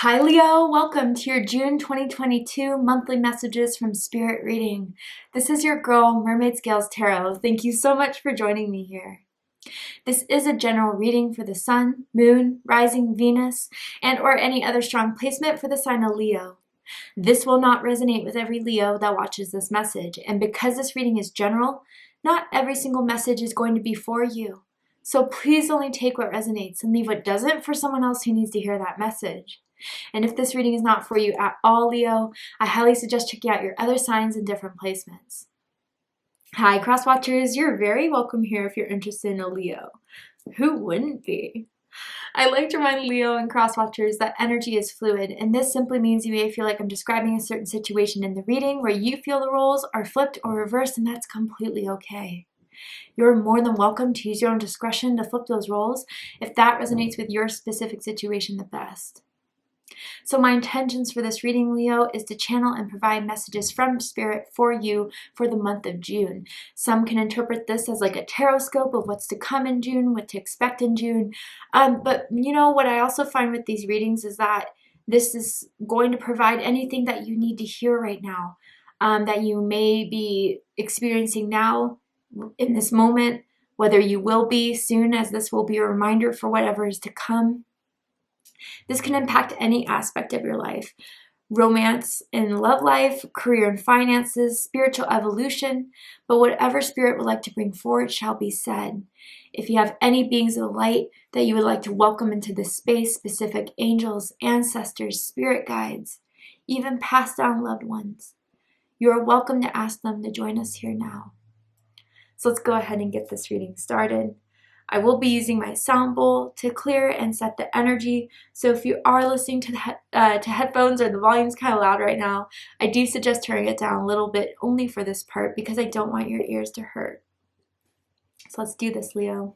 Hi Leo, welcome to your June 2022 monthly messages from Spirit Reading. This is your girl, Mermaid Scales Tarot. Thank you so much for joining me here. This is a general reading for the Sun, Moon, Rising, Venus, and or any other strong placement for the sign of Leo. This will not resonate with every Leo that watches this message, and because this reading is general, not every single message is going to be for you. So please only take what resonates and leave what doesn't for someone else who needs to hear that message. And if this reading is not for you at all, Leo, I highly suggest checking out your other signs and different placements. Hi, cross watchers. You're very welcome here if you're interested in a Leo. Who wouldn't be? I like to remind Leo and cross watchers that energy is fluid, and this simply means you may feel like I'm describing a certain situation in the reading where you feel the roles are flipped or reversed, and that's completely okay. You're more than welcome to use your own discretion to flip those roles if that resonates with your specific situation the best. So my intentions for this reading, Leo, is to channel and provide messages from Spirit for you for the month of June. Some can interpret this as like a tarot scope of what's to come in June, what to expect in June. But you know, what I also find with these readings is that this is going to provide anything that you need to hear right now, that you may be experiencing now in this moment, whether you will be soon, as this will be a reminder for whatever is to come. This can impact any aspect of your life: romance and love life, career and finances, spiritual evolution, but whatever Spirit would like to bring forward shall be said. If you have any beings of the light that you would like to welcome into this space, specific angels, ancestors, spirit guides, even passed down loved ones, you are welcome to ask them to join us here now. So let's go ahead and get this reading started. I will be using my sound bowl to clear and set the energy, so if you are listening to headphones or the volume's kind of loud right now, I do suggest turning it down a little bit, only for this part, because I don't want your ears to hurt. So let's do this, Leo.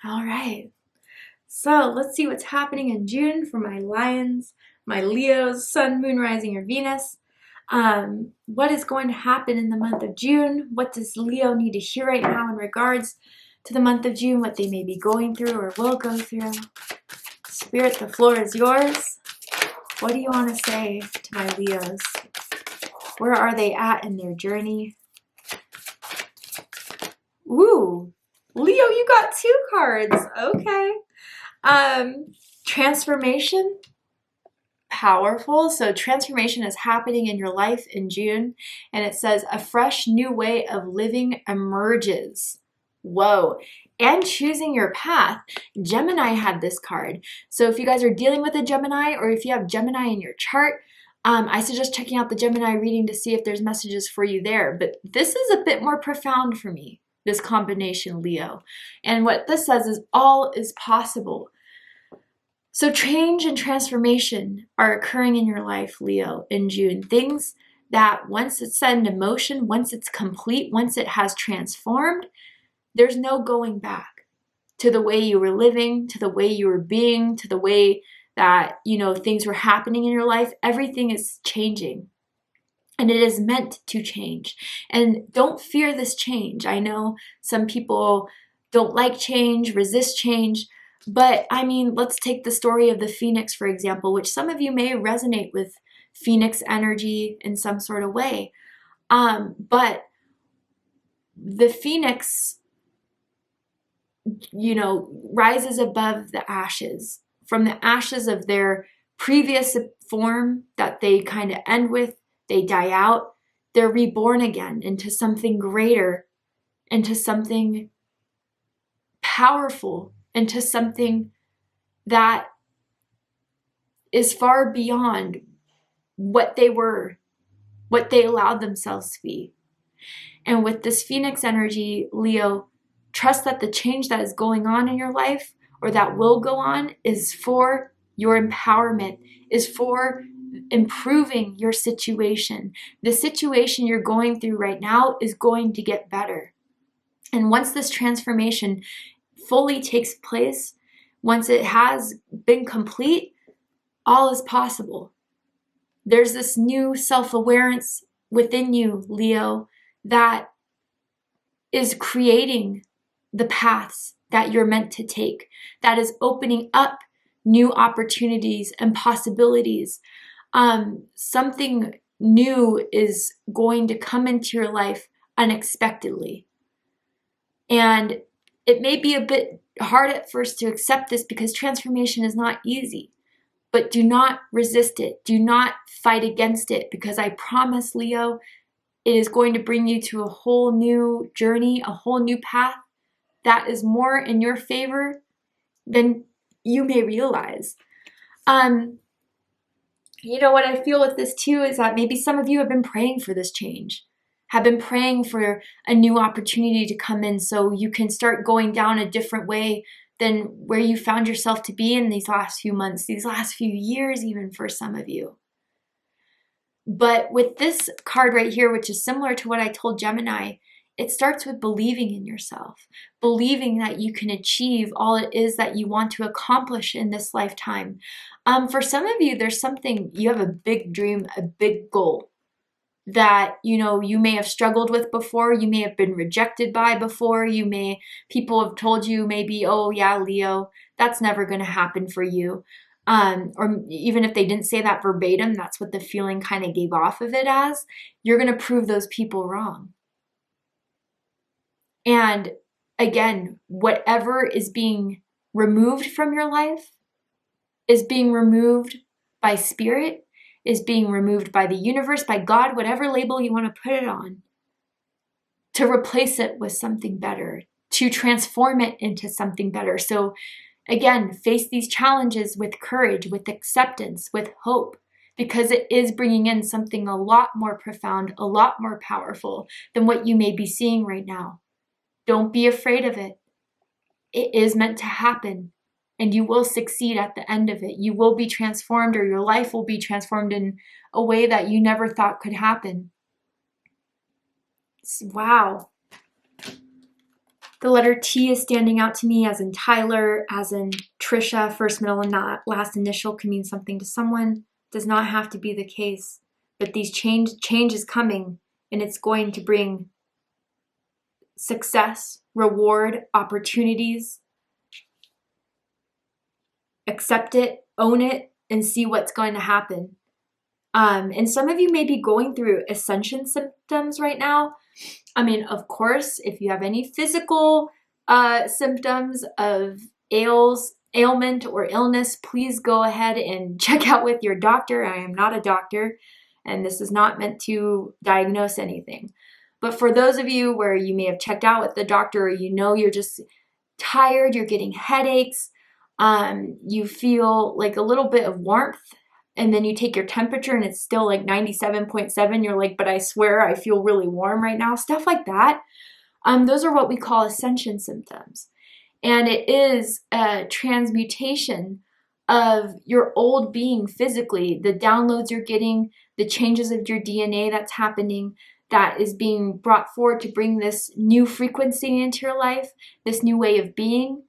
All right, so let's see what's happening in June for my Lions, my Leos, Sun, Moon, Rising, or Venus. What is going to happen in the month of June? What does Leo need to hear right now in regards to the month of June, what they may be going through or will go through? Spirit, the floor is yours. What do you want to say to my Leos? Where are they at in their journey? Ooh, Leo, you got 2 cards. Okay. Transformation. Powerful. So transformation is happening in your life in June, and it says a fresh new way of living emerges. Whoa. And choosing your path. Gemini had this card. So if you guys are dealing with a Gemini, or if you have Gemini in your chart, I suggest checking out the Gemini reading to see if there's messages for you there. But this is a bit more profound for me, this combination, Leo. And what this says is all is possible. So change and transformation are occurring in your life, Leo, in June. Things that once it's set into motion, once it's complete, once it has transformed, there's no going back to the way you were living, to the way you were being, to the way that, you know, things were happening in your life. Everything is changing, and it is meant to change. And don't fear this change. I know some people don't like change, resist change, but I mean, let's take the story of the Phoenix, for example, which some of you may resonate with Phoenix energy in some sort of way. But the Phoenix, you know, rises above the ashes. From the ashes of their previous form that they kind of end with, they die out, they're reborn again into something greater, into something powerful, into something that is far beyond what they were, what they allowed themselves to be. And with this Phoenix energy, Leo, Trust that the change that is going on in your life, or that will go on, is for your empowerment, is for improving your situation. The situation you're going through right now is going to get better. And once this transformation fully takes place, once it has been complete, all is possible. There's this new self-awareness within you, Leo, that is creating the paths that you're meant to take, that is opening up new opportunities and possibilities. Something new is going to come into your life unexpectedly. And it may be a bit hard at first to accept this because transformation is not easy. But do not resist it. Do not fight against it, because I promise, Leo, it is going to bring you to a whole new journey, a whole new path that is more in your favor than you may realize. You know, what I feel with this too is that maybe some of you have been praying for this change, have been praying for a new opportunity to come in so you can start going down a different way than where you found yourself to be in these last few months, these last few years, even for some of you. But with this card right here, which is similar to what I told Gemini, it starts with believing in yourself, believing that you can achieve all it is that you want to accomplish in this lifetime. For some of you, there's something, you have a big dream, a big goal that, you know, you may have struggled with before, you may have been rejected by before, people have told you maybe, oh yeah, Leo, that's never going to happen for you. Or even if they didn't say that verbatim, that's what the feeling kind of gave off of it as. You're going to prove those people wrong. And again, whatever is being removed from your life is being removed by spirit, is being removed by the universe, by God, whatever label you want to put it on, to replace it with something better, to transform it into something better. So again, face these challenges with courage, with acceptance, with hope, because it is bringing in something a lot more profound, a lot more powerful than what you may be seeing right now. Don't be afraid of it. It is meant to happen, and you will succeed at the end of it. You will be transformed, or your life will be transformed in a way that you never thought could happen. Wow. The letter T is standing out to me, as in Tyler, as in Trisha. First, middle, and last initial can mean something to someone. Does not have to be the case. But these change is coming, and it's going to bring success, reward, opportunities. Accept it, own it, and see what's going to happen. And some of you may be going through Ascension symptoms right now. I mean, of course, if you have any physical symptoms of ailment or illness, please go ahead and check out with your doctor. I am not a doctor, and this is not meant to diagnose anything. But for those of you where you may have checked out with the doctor, or you know you're just tired, you're getting headaches, you feel like a little bit of warmth, and then you take your temperature and it's still like 97.7. You're like, but I swear I feel really warm right now. Stuff like that. Those are what we call Ascension symptoms. And it is a transmutation of your old being physically, the downloads you're getting, the changes of your DNA that's happening, that is being brought forward to bring this new frequency into your life, this new way of being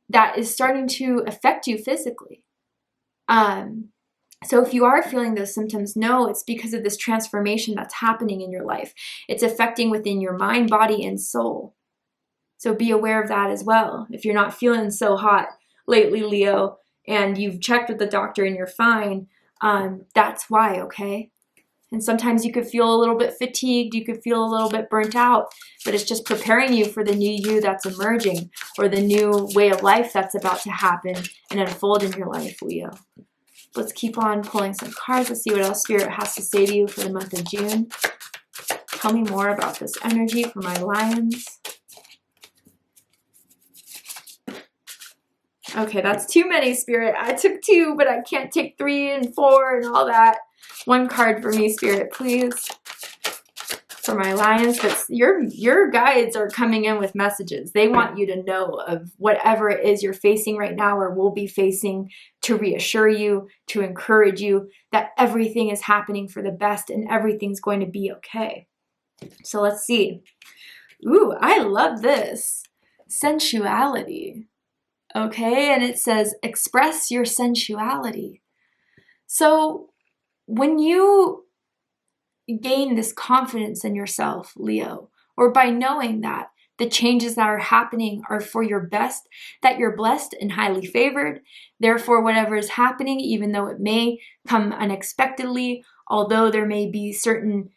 that is starting to affect you physically. So if you are feeling those symptoms, know it's because of this transformation that's happening in your life. It's affecting within your mind, body, and soul. So be aware of that as well. If you're not feeling so hot lately, Leo, and you've checked with the doctor and you're fine, that's why, okay? And sometimes you could feel a little bit fatigued, you could feel a little bit burnt out, but it's just preparing you for the new you that's emerging, or the new way of life that's about to happen and unfold in your life, Leo. Let's keep on pulling some cards. Let's see what else Spirit has to say to you for the month of June. Tell me more about this energy for my Lions. Okay, that's too many, Spirit. I took 2, but I can't take 3 and 4 and all that. 1 card for me, Spirit, please. for my Lions, but your guides are coming in with messages. They want you to know of whatever it is you're facing right now or will be facing, to reassure you, to encourage you that everything is happening for the best and everything's going to be okay. So let's see. Ooh, I love this. Sensuality. Okay, and it says, express your sensuality. So when you gain this confidence in yourself, Leo, or by knowing that the changes that are happening are for your best, that you're blessed and highly favored, therefore whatever is happening, even though it may come unexpectedly, although there may be certain,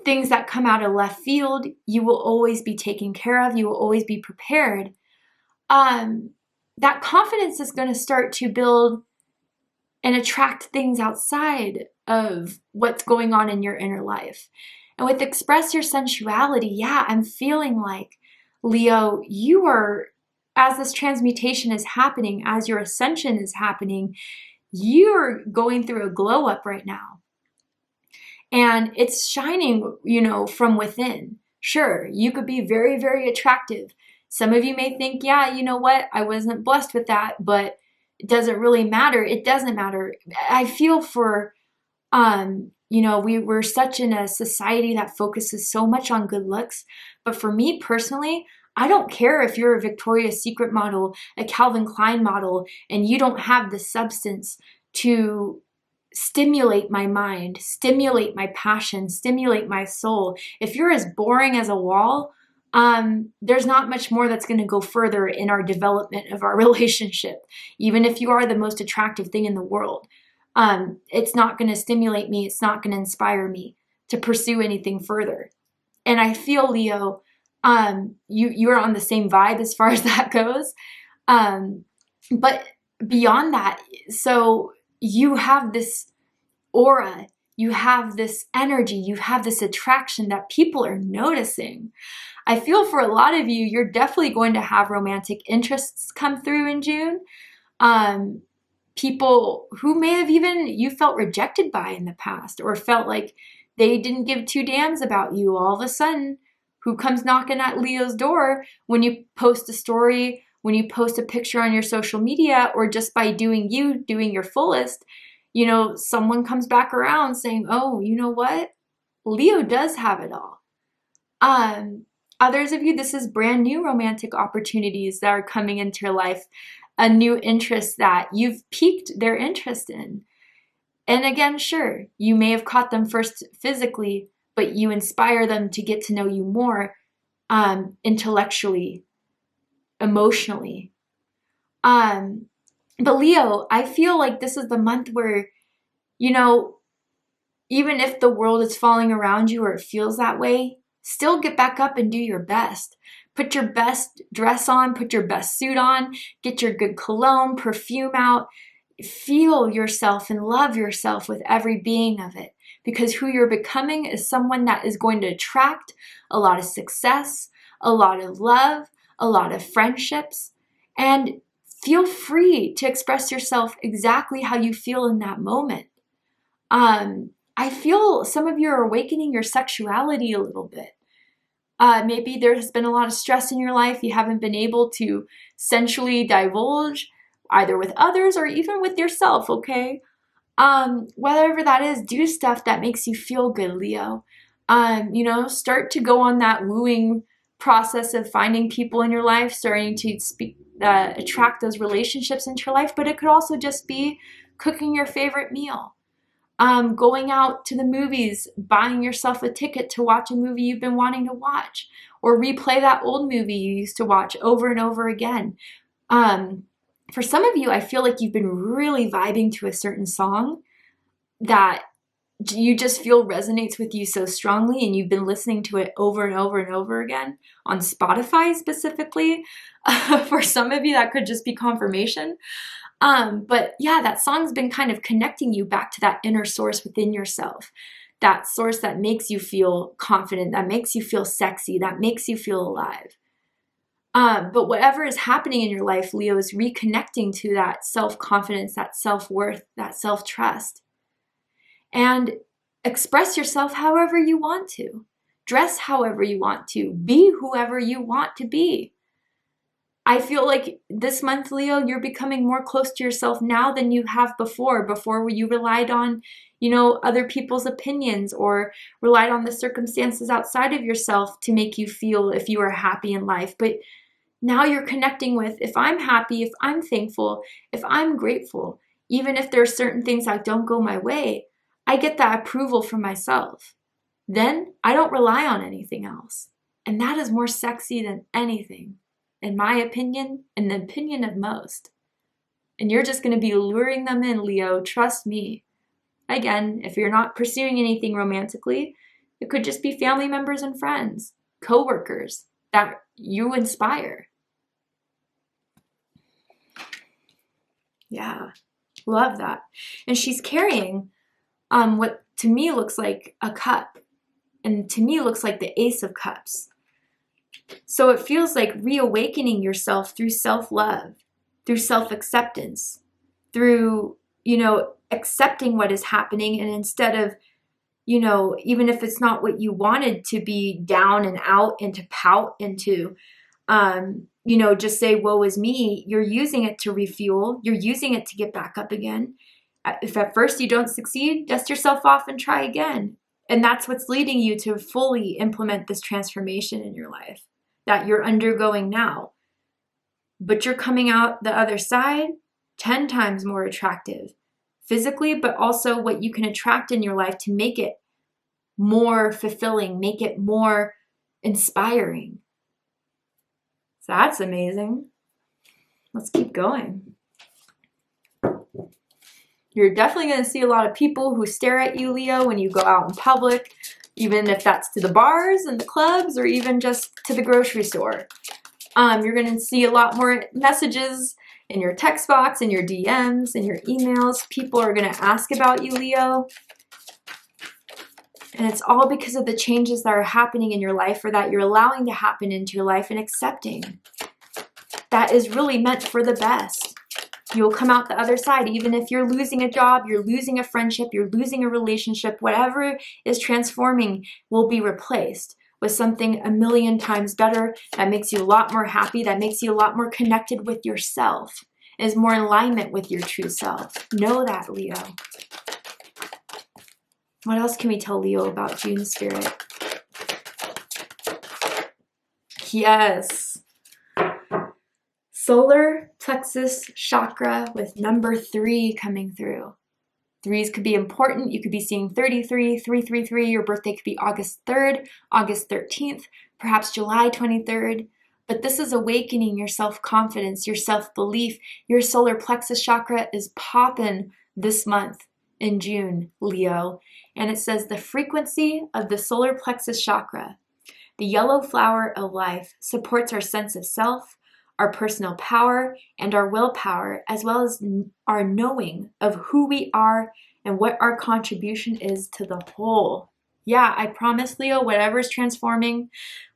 things that come out of left field, you will always be taken care of, you will always be prepared. That confidence is going to start to build and attract things outside of what's going on in your inner life. And with express your sensuality, yeah, I'm feeling like, Leo, you are, as this transmutation is happening, as your ascension is happening, you're going through a glow up right now. And it's shining, from within. Sure, you could be very, very attractive. Some of you may think, yeah, you know what? I wasn't blessed with that, but it doesn't really matter. It doesn't matter. I feel for, we're such in a society that focuses so much on good looks. But for me personally, I don't care if you're a Victoria's Secret model, a Calvin Klein model, and you don't have the substance to stimulate my mind, stimulate my passion, stimulate my soul. If you're as boring as a wall, there's not much more that's going to go further in our development of our relationship. Even if you are the most attractive thing in the world, it's not going to stimulate me. It's not going to inspire me to pursue anything further. And I feel, Leo, you're on the same vibe as far as that goes. But beyond that, so you have this aura, you have this energy, you have this attraction that people are noticing. I feel for a lot of you, you're definitely going to have romantic interests come through in June. People who may have even you felt rejected by in the past, or felt like they didn't give two damns about you, all of a sudden, who comes knocking at Leo's door when you post a story, when you post a picture on your social media, or just by doing your fullest, someone comes back around saying, oh, you know what? Leo does have it all. Others of you, this is brand new romantic opportunities that are coming into your life, a new interest that you've piqued their interest in. And again, sure, you may have caught them first physically, but you inspire them to get to know you more intellectually, emotionally. But Leo, I feel like this is the month where, even if the world is falling around you or it feels that way, still get back up and do your best. Put your best dress on, put your best suit on, get your good cologne, perfume out, feel yourself and love yourself with every being of it. Because who you're becoming is someone that is going to attract a lot of success, a lot of love, a lot of friendships, and feel free to express yourself exactly how you feel in that moment. I feel some of you are awakening your sexuality a little bit. Maybe there has been a lot of stress in your life. You haven't been able to sensually divulge either with others or even with yourself, okay? Whatever that is, do stuff that makes you feel good, Leo. Start to go on that wooing process of finding people in your life, starting to attract those relationships into your life. But it could also just be cooking your favorite meal. Going out to the movies, buying yourself a ticket to watch a movie you've been wanting to watch, or replay that old movie you used to watch over and over again. For some of you, I feel like you've been really vibing to a certain song that you just feel resonates with you so strongly, and you've been listening to it over and over and over again on Spotify specifically. For some of you, that could just be confirmation. But yeah, that song's been kind of connecting you back to that inner source within yourself, that source that makes you feel confident, that makes you feel sexy, that makes you feel alive. But whatever is happening in your life, Leo, is reconnecting to that self-confidence, that self-worth, that self-trust. And express yourself however you want to. Dress however you want to. Be whoever you want to be. I feel like this month, Leo, you're becoming more close to yourself now than you have before. Before you relied on, other people's opinions or relied on the circumstances outside of yourself to make you feel if you are happy in life. But now you're connecting with, if I'm happy, if I'm thankful, if I'm grateful, even if there are certain things that don't go my way, I get that approval from myself. Then I don't rely on anything else. And that is more sexy than anything, in my opinion, and the opinion of most. And you're just going to be luring them in, Leo. Trust me. Again, if you're not pursuing anything romantically, it could just be family members and friends, coworkers that you inspire. Yeah, love that. And she's carrying what to me looks like a cup. And to me looks like the Ace of Cups. So it feels like reawakening yourself through self-love, through self-acceptance, through, accepting what is happening. And instead of, even if it's not what you wanted, to be down and out and to pout and to, just say, woe is me, you're using it to refuel. You're using it to get back up again. If at first you don't succeed, dust yourself off and try again. And that's what's leading you to fully implement this transformation in your life that you're undergoing now. But you're coming out the other side 10 times more attractive physically, but also what you can attract in your life to make it more fulfilling, make it more inspiring. So that's amazing. Let's keep going. You're definitely going to see a lot of people who stare at you, Leo, when you go out in public, even if that's to the bars and the clubs or even just to the grocery store. You're going to see a lot more messages in your text box, in your DMs, in your emails. People are going to ask about you, Leo. And it's all because of the changes that are happening in your life or that you're allowing to happen into your life and accepting. That is really meant for the best. You'll come out the other side, even if you're losing a job, you're losing a friendship, you're losing a relationship, whatever is transforming will be replaced with something a million times better that makes you a lot more happy, that makes you a lot more connected with yourself, is more in alignment with your true self. Know that, Leo. What else can we tell Leo about June spirit? Yes. Solar plexus chakra with number 3 coming through. 3s could be important. You could be seeing 33, 333. Your birthday could be August 3rd, August 13th, perhaps July 23rd. But this is awakening your self-confidence, your self-belief. Your solar plexus chakra is popping this month in June, Leo. And it says the frequency of the solar plexus chakra, the yellow flower of life, supports our sense of self, our personal power, and our willpower, as well as our knowing of who we are and what our contribution is to the whole. Yeah, I promise, Leo, whatever is transforming,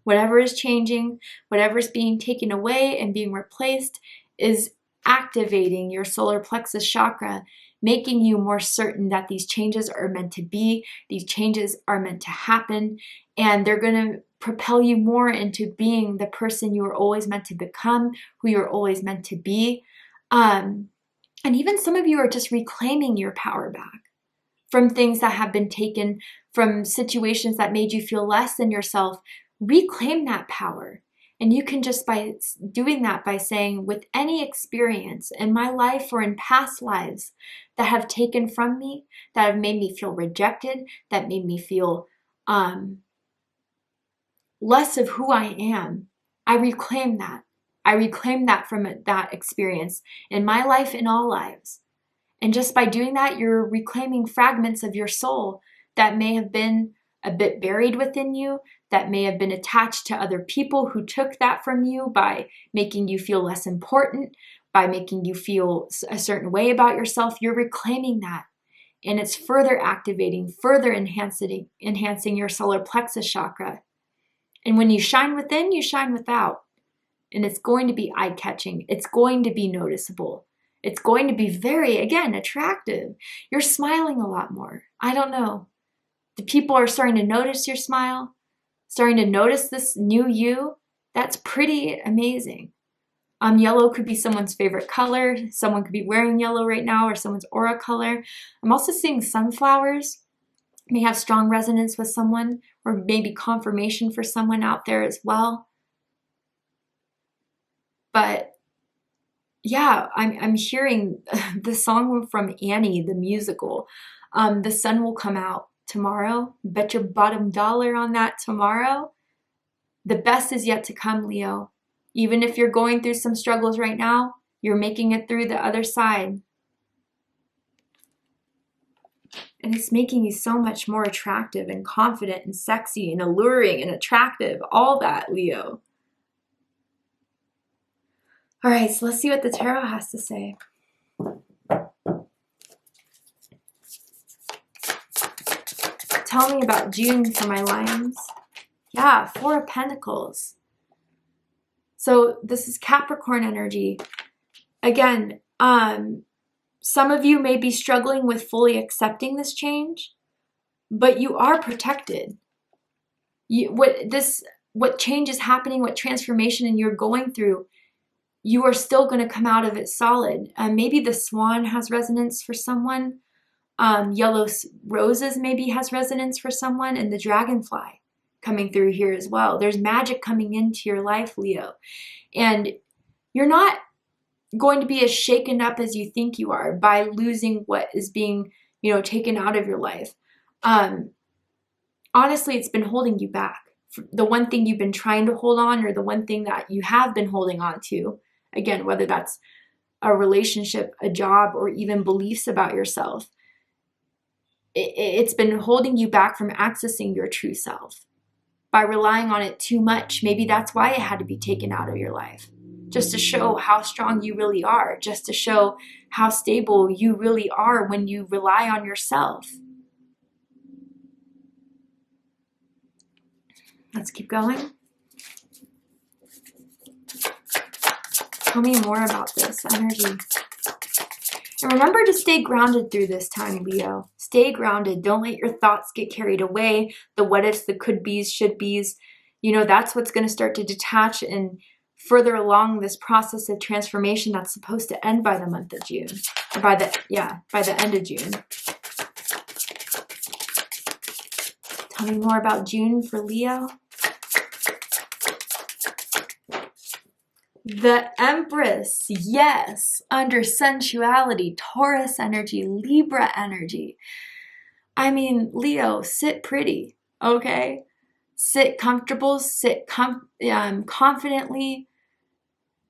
whatever is changing, whatever is being taken away and being replaced is activating your solar plexus chakra, making you more certain that these changes are meant to be, these changes are meant to happen, and they're going to propel you more into being the person you were always meant to become, who you're always meant to be. And even some of you are just reclaiming your power back from things that have been taken, from situations that made you feel less than yourself. Reclaim that power. And you can just by doing that, by saying, with any experience in my life or in past lives that have taken from me, that have made me feel rejected, that made me feel less of who I am, I reclaim that. I reclaim that from that experience in my life, in all lives. And just by doing that, you're reclaiming fragments of your soul that may have been a bit buried within you, that may have been attached to other people who took that from you by making you feel less important, by making you feel a certain way about yourself. You're reclaiming that. And it's further activating, further enhancing your solar plexus chakra. And when you shine within, you shine without. And it's going to be eye-catching. It's going to be noticeable. It's going to be very, again, attractive. You're smiling a lot more. I don't know. The people are starting to notice your smile, starting to notice this new you. That's pretty amazing. Yellow could be someone's favorite color. Someone could be wearing yellow right now, or someone's aura color. I'm also seeing sunflowers may have strong resonance with someone, or maybe confirmation for someone out there as well. But yeah, I'm hearing the song from Annie, the musical. The sun will come out tomorrow. Bet your bottom dollar on that tomorrow. The best is yet to come, Leo. Even if you're going through some struggles right now, you're making it through the other side. And it's making you so much more attractive and confident and sexy and alluring and attractive. All that, Leo. All right, so let's see what the tarot has to say. Tell me about June for my Lions. Yeah, Four of Pentacles. So this is Capricorn energy. Again, some of you may be struggling with fully accepting this change, but you are protected. What change is happening, what transformation and you're going through, you are still going to come out of it solid. Maybe the swan has resonance for someone. Yellow roses maybe has resonance for someone, and the dragonfly coming through here as well. There's magic coming into your life, Leo. And you're not going to be as shaken up as you think you are by losing what is being, taken out of your life. Honestly, it's been holding you back. The one thing you've been trying to hold on, or the one thing that you have been holding on to, again, whether that's a relationship, a job, or even beliefs about yourself, it's been holding you back from accessing your true self by relying on it too much. Maybe that's why it had to be taken out of your life, just to show how strong you really are, just to show how stable you really are when you rely on yourself. Let's keep going. Tell me more about this energy. And remember to stay grounded through this time, Leo. Stay grounded. Don't let your thoughts get carried away. The what ifs, the could be's, should be's. That's what's going to start to detach and further along this process of transformation that's supposed to end by the month of June. Or by the end of June. Tell me more about June for Leo. The Empress, yes, under sensuality, Taurus energy, Libra energy. I mean, Leo, sit pretty, okay? Sit comfortable, sit confidently.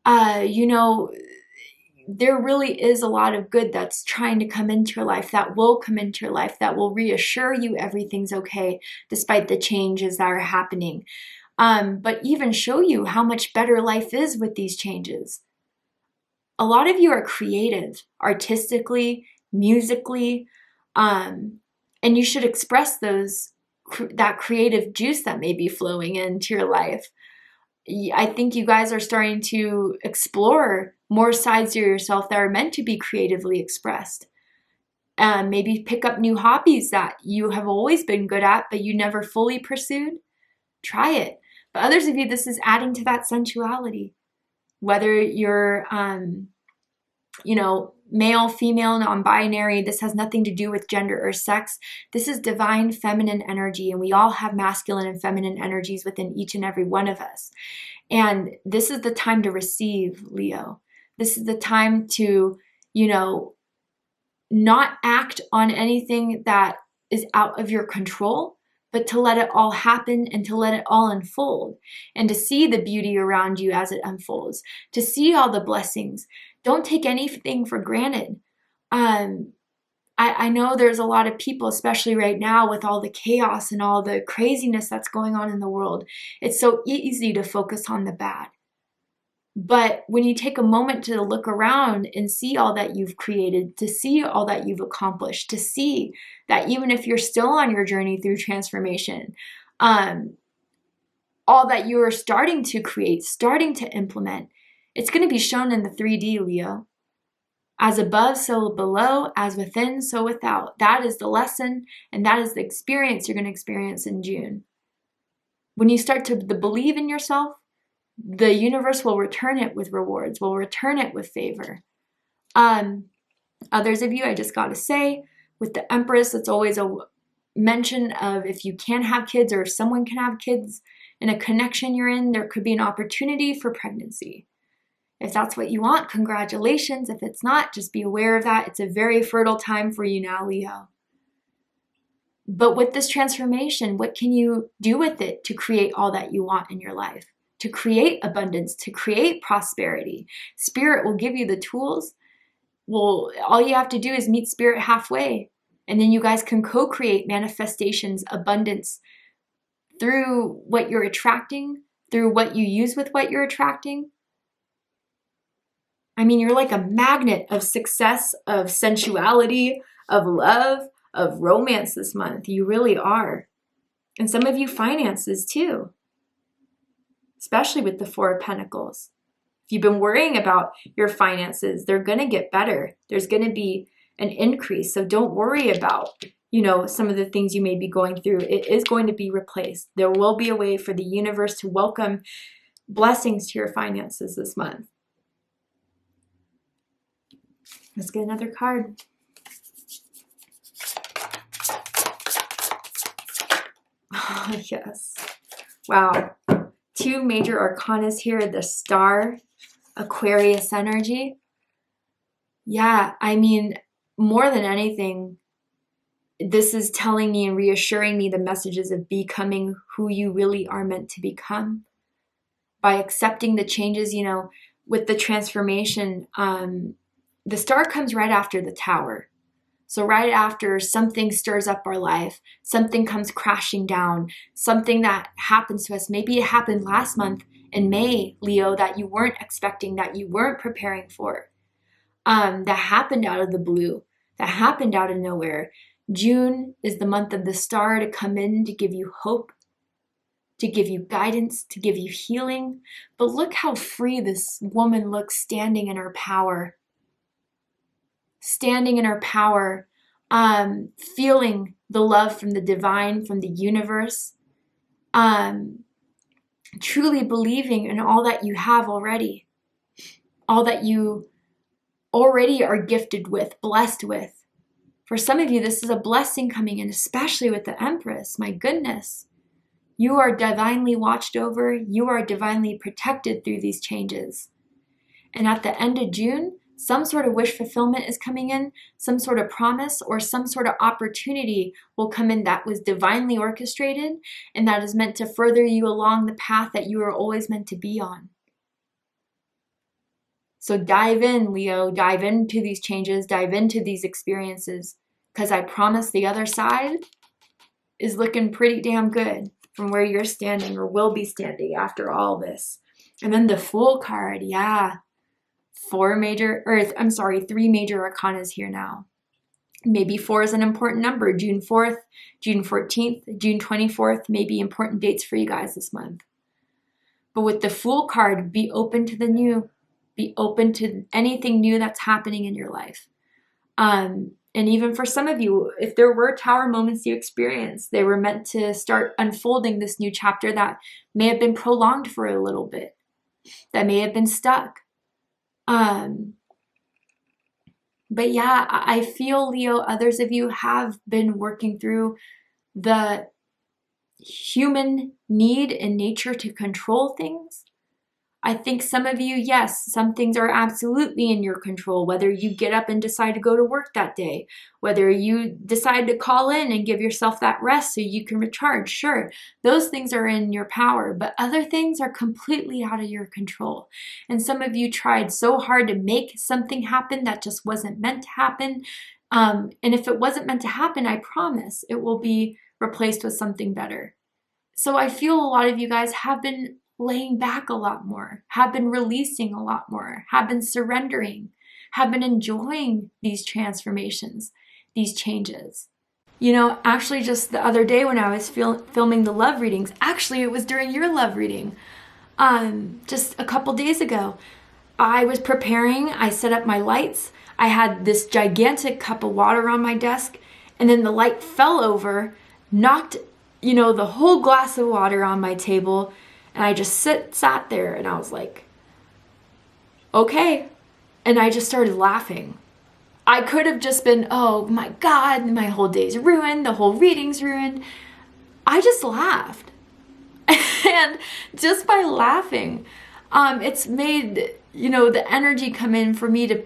There really is a lot of good that's trying to come into your life, that will come into your life, that will reassure you everything's okay despite the changes that are happening. But even show you how much better life is with these changes. A lot of you are creative, artistically, musically, and you should express that creative juice that may be flowing into your life. I think you guys are starting to explore more sides of yourself that are meant to be creatively expressed. Maybe pick up new hobbies that you have always been good at, but you never fully pursued. Try it. But others of you, this is adding to that sensuality. Whether you're, male, female, non-binary, this has nothing to do with gender or sex. This is divine feminine energy, and we all have masculine and feminine energies within each and every one of us. And this is the time to receive, Leo. This is the time to, not act on anything that is out of your control, but to let it all happen and to let it all unfold, and to see the beauty around you as it unfolds, to see all the blessings. Don't take anything for granted. I know there's a lot of people, especially right now with all the chaos and all the craziness that's going on in the world. It's so easy to focus on the bad. But when you take a moment to look around and see all that you've created, to see all that you've accomplished, to see that even if you're still on your journey through transformation, all that you are starting to create, starting to implement, it's going to be shown in the 3D, Leo. As above, so below, as within, so without. That is the lesson, and that is the experience you're going to experience in June. When you start to believe in yourself, the universe will return it with rewards, will return it with favor. Others of you, I just got to say, with the Empress, it's always a mention of if you can have kids or if someone can have kids in a connection you're in, there could be an opportunity for pregnancy. If that's what you want, congratulations. If it's not, just be aware of that. It's a very fertile time for you now, Leo. But with this transformation, what can you do with it to create all that you want in your life? To create abundance, to create prosperity. Spirit will give you the tools. Well, all you have to do is meet Spirit halfway. And then you guys can co-create manifestations, abundance through what you're attracting, through what you use with what you're attracting. I mean, you're like a magnet of success, of sensuality, of love, of romance this month. You really are. And some of you finances too, especially with the Four of Pentacles. If you've been worrying about your finances, they're going to get better. There's going to be an increase. So don't worry about, some of the things you may be going through. It is going to be replaced. There will be a way for the universe to welcome blessings to your finances this month. Let's get another card. Oh, yes. Wow. Two major arcanas here. The Star, Aquarius energy. Yeah, I mean, more than anything, this is telling me and reassuring me the messages of becoming who you really are meant to become. By accepting the changes, with the transformation, the Star comes right after the Tower. So right after something stirs up our life, something comes crashing down, something that happens to us. Maybe it happened last month in May, Leo, that you weren't expecting, that you weren't preparing for, that happened out of the blue, that happened out of nowhere. June is the month of the Star to come in to give you hope, to give you guidance, to give you healing. But look how free this woman looks standing in her power. Standing in her power, feeling the love from the divine, from the universe, truly believing in all that you have already, all that you already are gifted with, blessed with. For some of you, this is a blessing coming in, especially with the Empress. My goodness. You are divinely watched over. You are divinely protected through these changes. And at the end of June, some sort of wish fulfillment is coming in, some sort of promise or some sort of opportunity will come in that was divinely orchestrated and that is meant to further you along the path that you are always meant to be on. So dive in, Leo, dive into these changes, dive into these experiences, because I promise the other side is looking pretty damn good from where you're standing or will be standing after all this. And then the Fool card, yeah. Three major arcanas here now. Maybe 4 is an important number. June 4th, June 14th, June 24th may be important dates for you guys this month. But with the Fool card, be open to the new. Be open to anything new that's happening in your life. And even for some of you, if there were Tower moments you experienced, they were meant to start unfolding this new chapter that may have been prolonged for a little bit, that may have been stuck. But yeah, I feel, Leo, others of you have been working through the human need and nature to control things. I think some of you, yes, some things are absolutely in your control, whether you get up and decide to go to work that day, whether you decide to call in and give yourself that rest so you can recharge. Sure, those things are in your power, but other things are completely out of your control. And some of you tried so hard to make something happen that just wasn't meant to happen. And if it wasn't meant to happen, I promise it will be replaced with something better. So I feel a lot of you guys have been laying back a lot more, have been releasing a lot more, have been surrendering, have been enjoying these transformations, these changes. Actually just the other day when I was filming the love readings, actually it was during your love reading, just a couple days ago, I was preparing, I set up my lights, I had this gigantic cup of water on my desk, and then the light fell over, knocked, the whole glass of water on my table, and I just sat there, and I was like, okay. And I just started laughing. I could have just been, oh my God, my whole day's ruined, the whole reading's ruined. I just laughed. And just by laughing, it's made, the energy come in for me to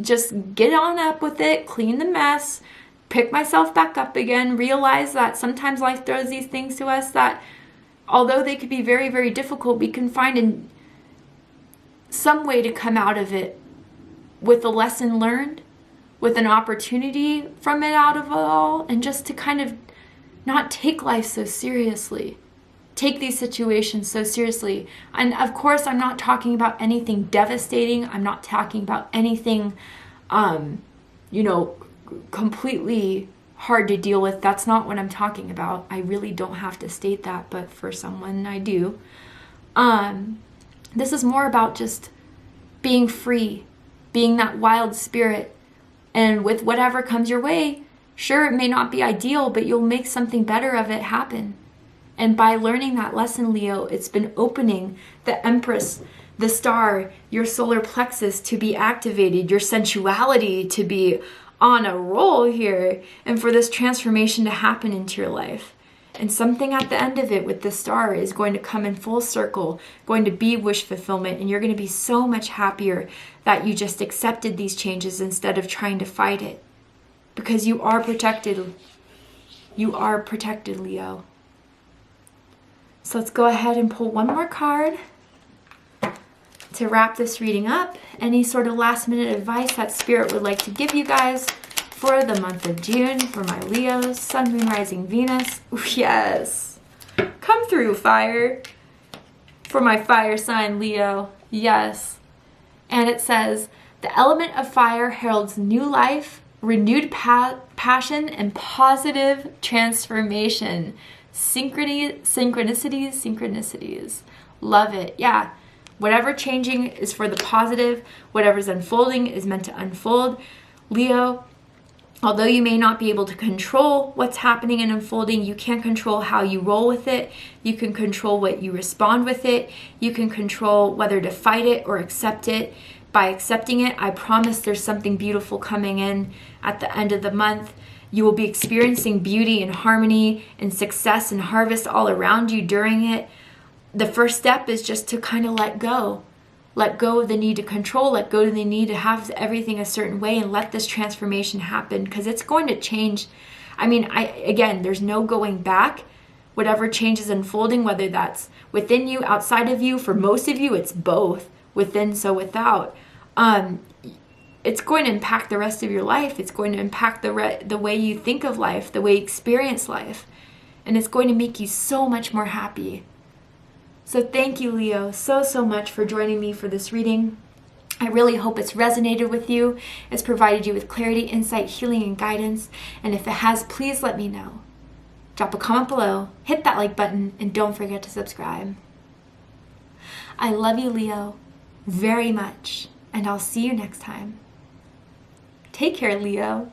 just get on up with it, clean the mess, pick myself back up again, realize that sometimes life throws these things to us that, although they could be very, very difficult, we can find some way to come out of it with a lesson learned, with an opportunity from it out of it all, and just to kind of not take life so seriously. Take these situations so seriously. And of course, I'm not talking about anything devastating. I'm not talking about anything, completely hard to deal with. That's not what I'm talking about. I really don't have to state that, but for someone I do. This is more about just being free, being that wild spirit. And with whatever comes your way, sure, it may not be ideal, but you'll make something better of it happen. And by learning that lesson, Leo, it's been opening the Empress, the star, your solar plexus to be activated, your sensuality to be on a roll here, and for this transformation to happen into your life. And something at the end of it with the star is going to come in full circle, going to be wish fulfillment, and you're going to be so much happier that you just accepted these changes instead of trying to fight it. Because you are protected. You are protected, Leo. So let's go ahead and pull one more card to wrap this reading up. Any sort of last minute advice that Spirit would like to give you guys for the month of June for my Leos, Sun, Moon, Rising, Venus. Ooh, yes. Come through, fire. For my fire sign, Leo. Yes. And it says, the element of fire heralds new life, renewed passion, and positive transformation. Synchronicities. Love it. Yeah. Whatever changing is for the positive. Whatever's unfolding is meant to unfold. Leo, although you may not be able to control what's happening and unfolding, you can control how you roll with it. You can control what you respond with it. You can control whether to fight it or accept it. By accepting it, I promise there's something beautiful coming in at the end of the month. You will be experiencing beauty and harmony and success and harvest all around you during it. The first step is just to kind of let go. Let go of the need to control, let go of the need to have everything a certain way, and let this transformation happen, because it's going to change. I mean, again, there's no going back. Whatever change is unfolding, whether that's within you, outside of you, for most of you, it's both, within, so without. It's going to impact the rest of your life. It's going to impact the way you think of life, the way you experience life. And it's going to make you so much more happy. So thank you, Leo, so much for joining me for this reading. I really hope it's resonated with you. It's provided you with clarity, insight, healing, and guidance. And if it has, please let me know. Drop a comment below, hit that like button, and don't forget to subscribe. I love you, Leo, very much, and I'll see you next time. Take care, Leo.